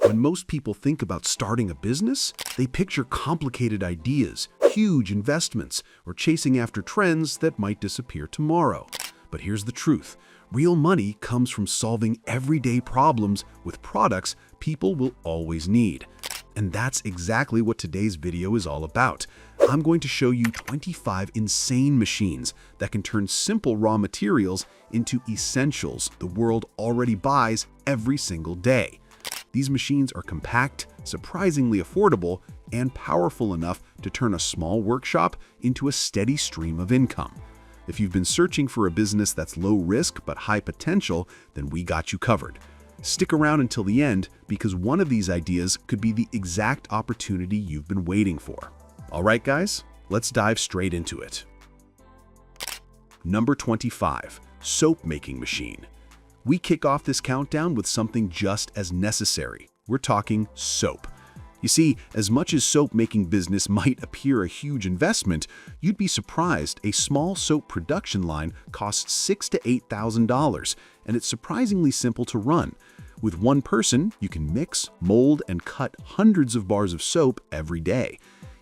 When most people think about starting a business, they picture complicated ideas, huge investments, or chasing after trends that might disappear tomorrow. But here's the truth. Real money comes from solving everyday problems with products people will always need. And that's exactly what today's video is all about. I'm going to show you 25 insane machines that can turn simple raw materials into essentials the world already buys every single day. These machines are compact, surprisingly affordable, and powerful enough to turn a small workshop into a steady stream of income. If you've been searching for a business that's low risk but high potential, then we got you covered. Stick around until the end because one of these ideas could be the exact opportunity you've been waiting for. All right, guys, let's dive straight into it. Number 25, soap making machine. We kick off this countdown with something just as necessary. We're talking soap. You see, as much as soap-making business might appear a huge investment, you'd be surprised a small soap production line costs $6,000 to $8,000, and it's surprisingly simple to run. With one person, you can mix, mold, and cut hundreds of bars of soap every day.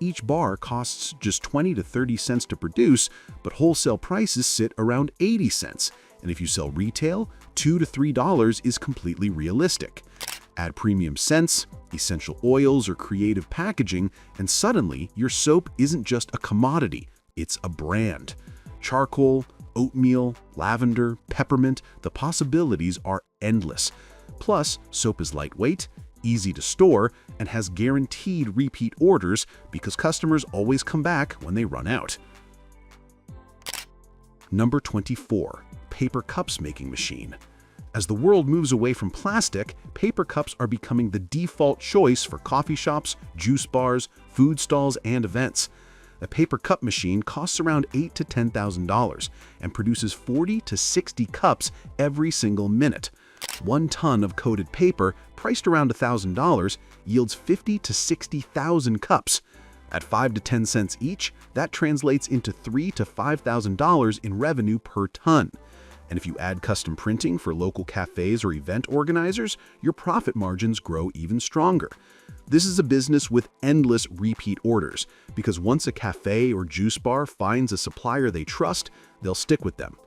Each bar costs just 20 to 30 cents to produce, but wholesale prices sit around 80 cents. And if you sell retail, $2 to $3 is completely realistic. Add premium scents, essential oils, or creative packaging, and suddenly your soap isn't just a commodity, it's a brand. Charcoal, oatmeal, lavender, peppermint, the possibilities are endless. Plus, soap is lightweight, easy to store, and has guaranteed repeat orders because customers always come back when they run out. Number 24, paper cups making machine. As the world moves away from plastic, paper cups are becoming the default choice for coffee shops, juice bars, food stalls, and events. A paper cup machine costs around $8,000 to $10,000 and produces 40 to 60 cups every single minute. 1 ton of coated paper, priced around $1,000, yields 50 to 60,000 cups. At 5 to 10 cents each, that translates into $3,000 to $5,000 in revenue per ton. And if you add custom printing for local cafes or event organizers, your profit margins grow even stronger. This is a business with endless repeat orders, because once a cafe or juice bar finds a supplier they trust, they'll stick with them.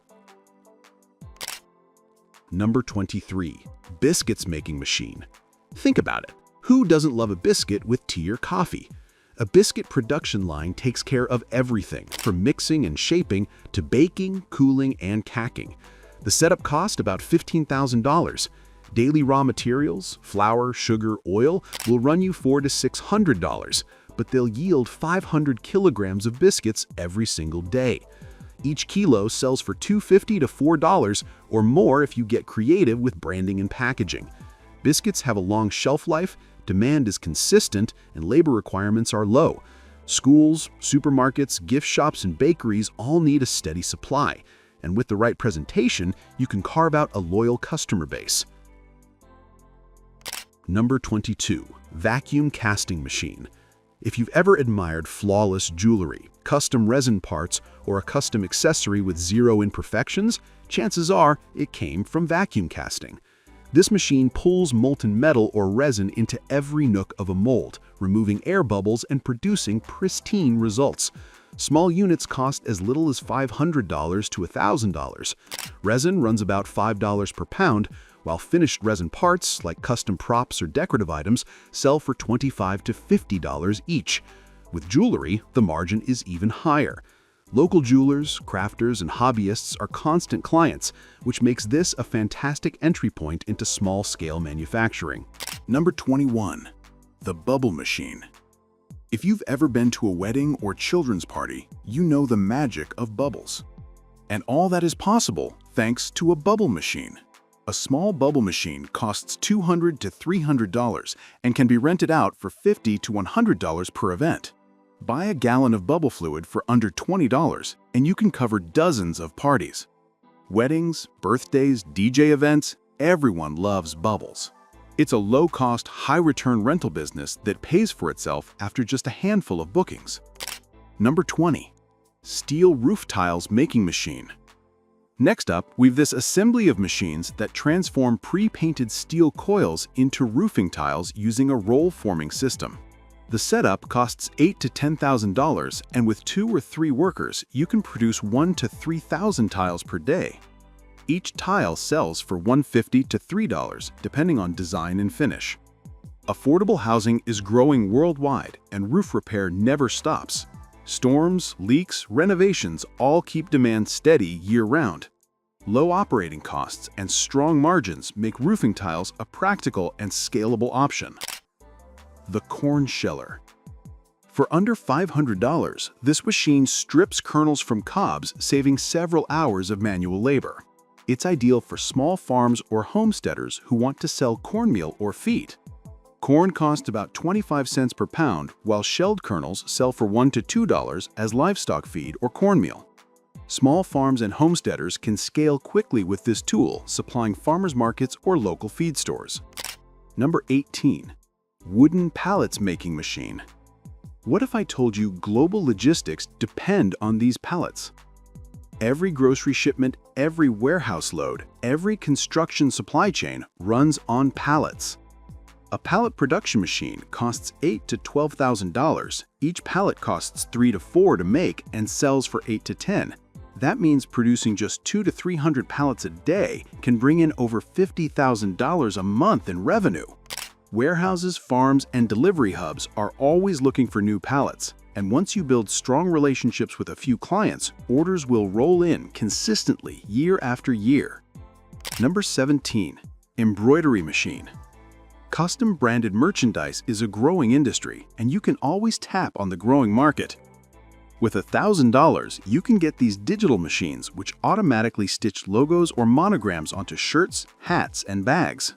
Number 23, biscuits making machine. Think about it. Who doesn't love a biscuit with tea or coffee? A biscuit production line takes care of everything from mixing and shaping to baking, cooling, and cacking. The setup cost about $15,000. Daily raw materials, flour, sugar, oil will run you $400 to $600, but they'll yield 500 kilograms of biscuits every single day. Each kilo sells for $2.50 to $4 or more if you get creative with branding and packaging. Biscuits have a long shelf life, demand is consistent, and labor requirements are low. Schools, supermarkets, gift shops, and bakeries all need a steady supply. And with the right presentation, you can carve out a loyal customer base. Number 22, vacuum casting machine. If you've ever admired flawless jewelry, custom resin parts, or a custom accessory with zero imperfections, chances are it came from vacuum casting. This machine pulls molten metal or resin into every nook of a mold, removing air bubbles and producing pristine results. Small units cost as little as $500 to $1,000. Resin runs about $5 per pound, while finished resin parts, like custom props or decorative items, sell for $25 to $50 each. With jewelry, the margin is even higher. Local jewelers, crafters, and hobbyists are constant clients, which makes this a fantastic entry point into small-scale manufacturing. Number 21, the bubble machine. If you've ever been to a wedding or children's party, you know the magic of bubbles. And all that is possible thanks to a bubble machine. A small bubble machine costs $200 to $300 and can be rented out for $50 to $100 per event. Buy a gallon of bubble fluid for under $20 and you can cover dozens of parties. Weddings, birthdays, DJ events, everyone loves bubbles. It's a low-cost, high-return rental business that pays for itself after just a handful of bookings. Number 20, steel roof tiles making machine. Next up, we've this assembly of machines that transform pre-painted steel coils into roofing tiles using a roll-forming system. The setup costs $8,000 to $10,000, and with 2 or 3 workers, you can produce 1,000 to 3,000 tiles per day. Each tile sells for $1.50 to $3, depending on design and finish. Affordable housing is growing worldwide, and roof repair never stops. Storms, leaks, renovations all keep demand steady year-round. Low operating costs and strong margins make roofing tiles a practical and scalable option. The corn sheller. For under $500, this machine strips kernels from cobs, saving several hours of manual labor. It's ideal for small farms or homesteaders who want to sell cornmeal or feed. Corn costs about 25 cents per pound, while shelled kernels sell for $1 to $2 as livestock feed or cornmeal. Small farms and homesteaders can scale quickly with this tool, supplying farmers markets or local feed stores. Number 18. Wooden pallets making machine. What if I told you global logistics depend on these pallets? Every grocery shipment, every warehouse load, every construction supply chain runs on pallets. A pallet production machine costs $8,000 to $12,000. Each pallet costs 3 to 4 to make and sells for 8 to 10. That means producing just 200 to 300 pallets a day can bring in over $50,000 a month in revenue. Warehouses, farms, and delivery hubs are always looking for new pallets, and once you build strong relationships with a few clients, orders will roll in consistently year after year. Number 17. Embroidery machine. Custom branded merchandise is a growing industry, and you can always tap on the growing market. With $1,000, you can get these digital machines which automatically stitch logos or monograms onto shirts, hats, and bags.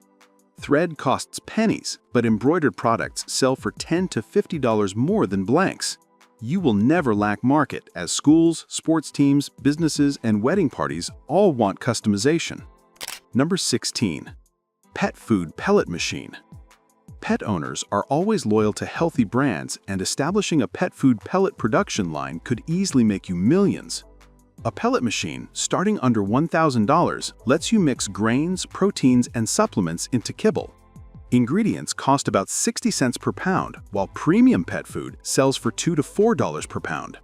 Thread costs pennies, but embroidered products sell for $10 to $50 more than blanks. You will never lack market, as schools, sports teams, businesses, and wedding parties all want customization. Number 16. Pet food pellet machine. Pet owners are always loyal to healthy brands, and establishing a pet food pellet production line could easily make you millions. A pellet machine, starting under $1,000, lets you mix grains, proteins, and supplements into kibble. Ingredients cost about 60 cents per pound, while premium pet food sells for $2 to $4 per pound.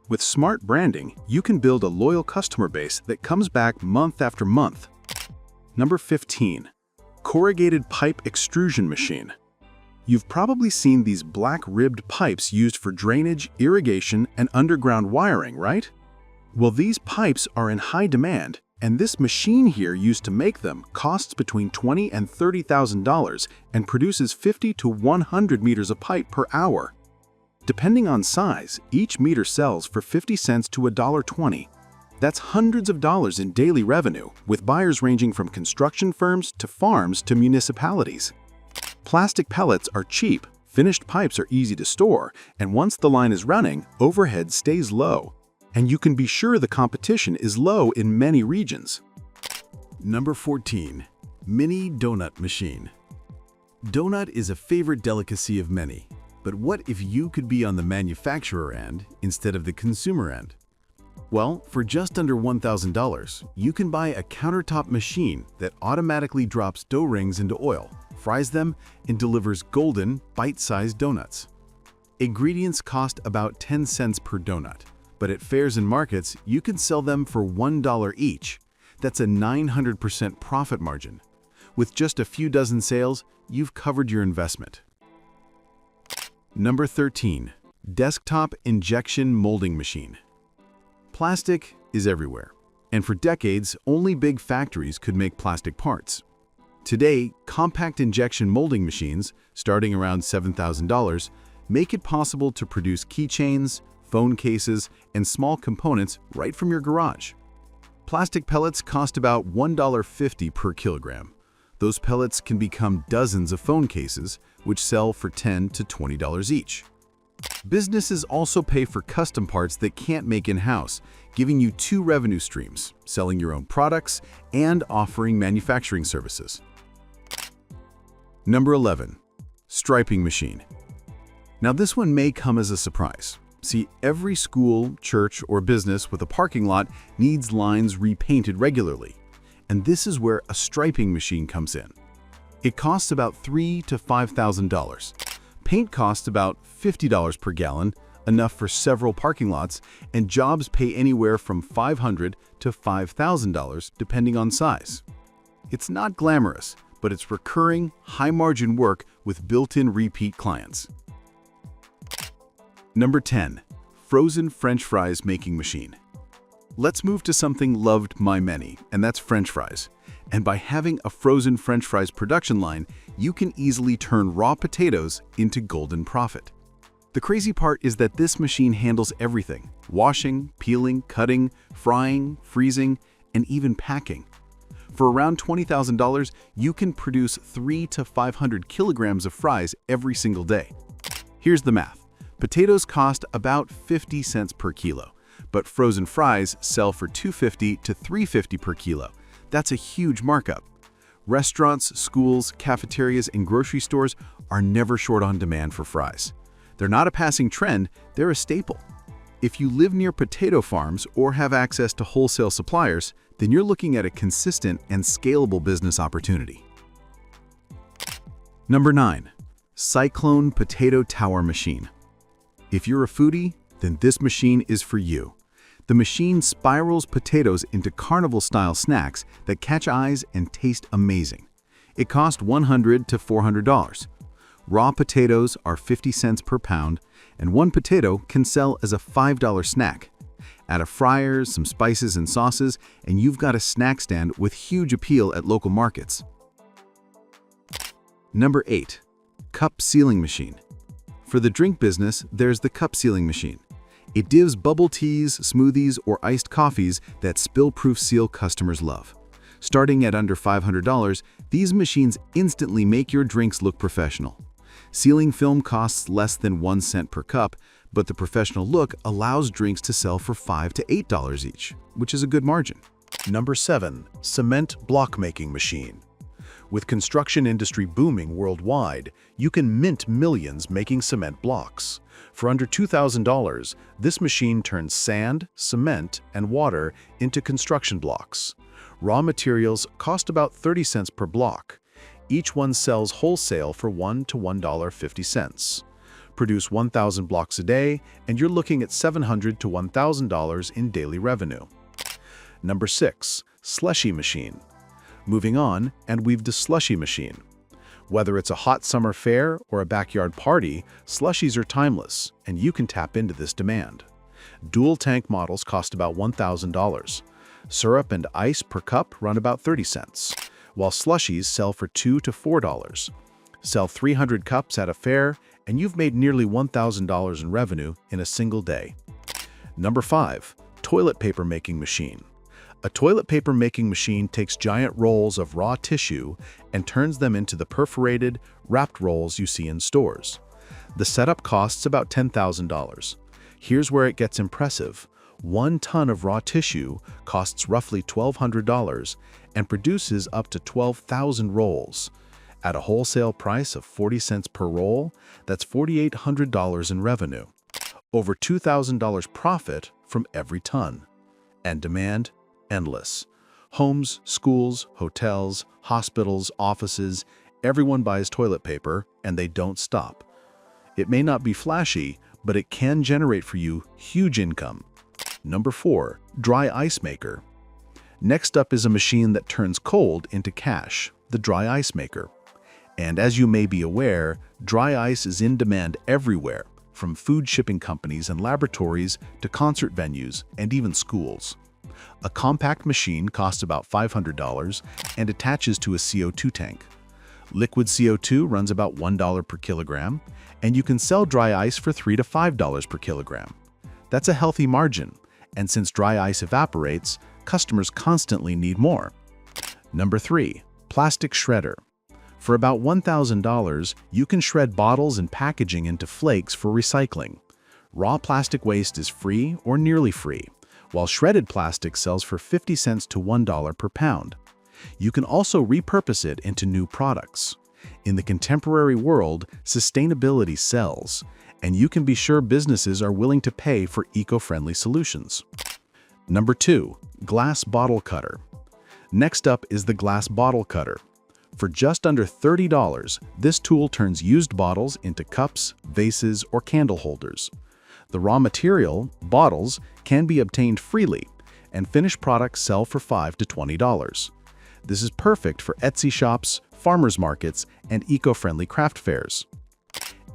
With smart branding, you can build a loyal customer base that comes back month after month. Number 15. Corrugated pipe extrusion machine. You've probably seen these black ribbed pipes used for drainage, irrigation, and underground wiring, right? Well, these pipes are in high demand, and this machine here used to make them costs between $20,000 and $30,000 and produces 50 to 100 meters of pipe per hour. Depending on size, each meter sells for 50 cents to $1.20. That's hundreds of dollars in daily revenue, with buyers ranging from construction firms to farms to municipalities. Plastic pellets are cheap, finished pipes are easy to store, and once the line is running, overhead stays low. And you can be sure the competition is low in many regions. Number 14. Mini donut machine. Donut is a favorite delicacy of many, but what if you could be on the manufacturer end instead of the consumer end? Well, for just under $1,000, you can buy a countertop machine that automatically drops dough rings into oil, fries them, and delivers golden, bite-sized donuts. Ingredients cost about 10 cents per donut, but at fairs and markets, you can sell them for $1 each. That's a 900% profit margin. With just a few dozen sales, you've covered your investment. Number 13. Desktop injection molding machine. Plastic is everywhere, and for decades, only big factories could make plastic parts. Today, compact injection molding machines, starting around $7,000, make it possible to produce keychains, phone cases, and small components right from your garage. Plastic pellets cost about $1.50 per kilogram. Those pellets can become dozens of phone cases, which sell for $10 to $20 each. Businesses also pay for custom parts that can't make in-house, giving you two revenue streams, selling your own products and offering manufacturing services. Number 11. Striping machine. Now this one may come as a surprise. See, every school, church, or business with a parking lot needs lines repainted regularly. And this is where a striping machine comes in. It costs about $3,000 to $5,000. Paint costs about $50 per gallon, enough for several parking lots, and jobs pay anywhere from $500 to $5,000 depending on size. It's not glamorous, but it's recurring, high-margin work with built-in repeat clients. Number 10. Frozen French fries making machine. Let's move to something loved by many, and that's French fries. And by having a frozen French fries production line, you can easily turn raw potatoes into golden profit. The crazy part is that this machine handles everything: washing, peeling, cutting, frying, freezing, and even packing. For around $20,000, you can produce 300 to 500 kilograms of fries every single day. Here's the math. Potatoes cost about 50 cents per kilo, but frozen fries sell for $2.50 to $3.50 per kilo. That's a huge markup. Restaurants, schools, cafeterias, and grocery stores are never short on demand for fries. They're not a passing trend, they're a staple. If you live near potato farms or have access to wholesale suppliers, then you're looking at a consistent and scalable business opportunity. Number 9. Cyclone Potato Tower Machine. If you're a foodie, then this machine is for you. The machine spirals potatoes into carnival-style snacks that catch eyes and taste amazing. It costs $100 to $400. Raw potatoes are 50 cents per pound, and one potato can sell as a $5 snack. Add a fryer, some spices and sauces, and you've got a snack stand with huge appeal at local markets. Number 8. Cup Sealing Machine. For the drink business, there's the cup sealing machine. It gives bubble teas, smoothies, or iced coffees that spill-proof seal customers love. Starting at under $500, these machines instantly make your drinks look professional. Sealing film costs less than 1 cent per cup, but the professional look allows drinks to sell for $5 to $8 each, which is a good margin. Number 7. Cement Block Making Machine. With construction industry booming worldwide, you can mint millions making cement blocks. For under $2,000, this machine turns sand, cement, and water into construction blocks. Raw materials cost about 30 cents per block. Each one sells wholesale for $1 to $1.50. Produce 1,000 blocks a day, and you're looking at $700 to $1,000 in daily revenue. Number 6. Slushy Machine. Moving on, and we've the slushy machine. Whether it's a hot summer fair or a backyard party, slushies are timeless, and you can tap into this demand. Dual tank models cost about $1,000. Syrup and ice per cup run about 30 cents, while slushies sell for $2 to $4. Sell 300 cups at a fair, and you've made nearly $1,000 in revenue in a single day. Number 5. Toilet Paper Making Machine. A toilet paper making machine takes giant rolls of raw tissue and turns them into the perforated, wrapped rolls you see in stores. The setup costs about $10,000. Here's where it gets impressive. 1 ton of raw tissue costs roughly $1,200 and produces up to 12,000 rolls. At a wholesale price of 40 cents per roll, that's $4,800 in revenue. Over $2,000 profit from every ton. And demand? Endless. Homes, schools, hotels, hospitals, offices, everyone buys toilet paper, and they don't stop. It may not be flashy, but it can generate for you huge income. Number 4. Dry Ice Maker. Next up is a machine that turns cold into cash, the Dry Ice Maker. And as you may be aware, dry ice is in demand everywhere, from food shipping companies and laboratories to concert venues and even schools. A compact machine costs about $500 and attaches to a CO2 tank. Liquid CO2 runs about $1 per kilogram, and you can sell dry ice for $3 to $5 per kilogram. That's a healthy margin, and since dry ice evaporates, customers constantly need more. Number 3. Plastic Shredder. For about $1,000, you can shred bottles and packaging into flakes for recycling. Raw plastic waste is free or nearly free, while shredded plastic sells for 50 cents to $1 per pound. You can also repurpose it into new products. In the contemporary world, sustainability sells, and you can be sure businesses are willing to pay for eco-friendly solutions. Number 2. Glass bottle cutter. Next up is the glass bottle cutter. For just under $30, this tool turns used bottles into cups, vases, or candle holders. The raw material, bottles, can be obtained freely, and finished products sell for $5 to $20. This is perfect for Etsy shops, farmers markets, and eco-friendly craft fairs.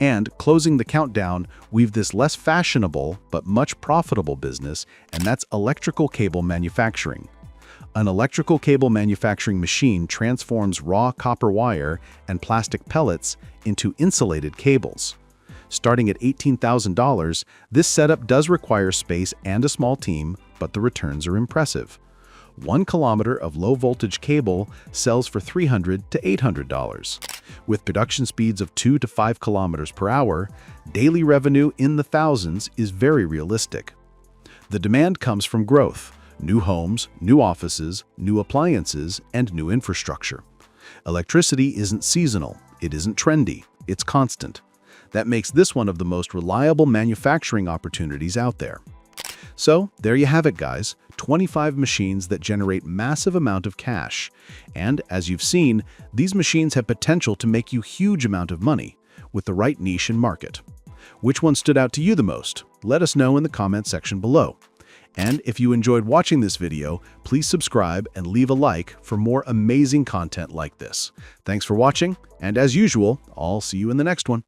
And closing the countdown, we've this less fashionable but much profitable business, and that's electrical cable manufacturing. An electrical cable manufacturing machine transforms raw copper wire and plastic pellets into insulated cables. Starting at $18,000, this setup does require space and a small team, but the returns are impressive. 1 kilometer of low-voltage cable sells for $300 to $800. With production speeds of 2 to 5 kilometers per hour, daily revenue in the thousands is very realistic. The demand comes from growth: new homes, new offices, new appliances, and new infrastructure. Electricity isn't seasonal, it isn't trendy, it's constant. That makes this one of the most reliable manufacturing opportunities out there. So, there you have it, guys. 25 machines that generate massive amount of cash. And as you've seen, these machines have potential to make you huge amount of money with the right niche and market. Which one stood out to you the most? Let us know in the comment section below. And if you enjoyed watching this video, please subscribe and leave a like for more amazing content like this. Thanks for watching, and as usual, I'll see you in the next one.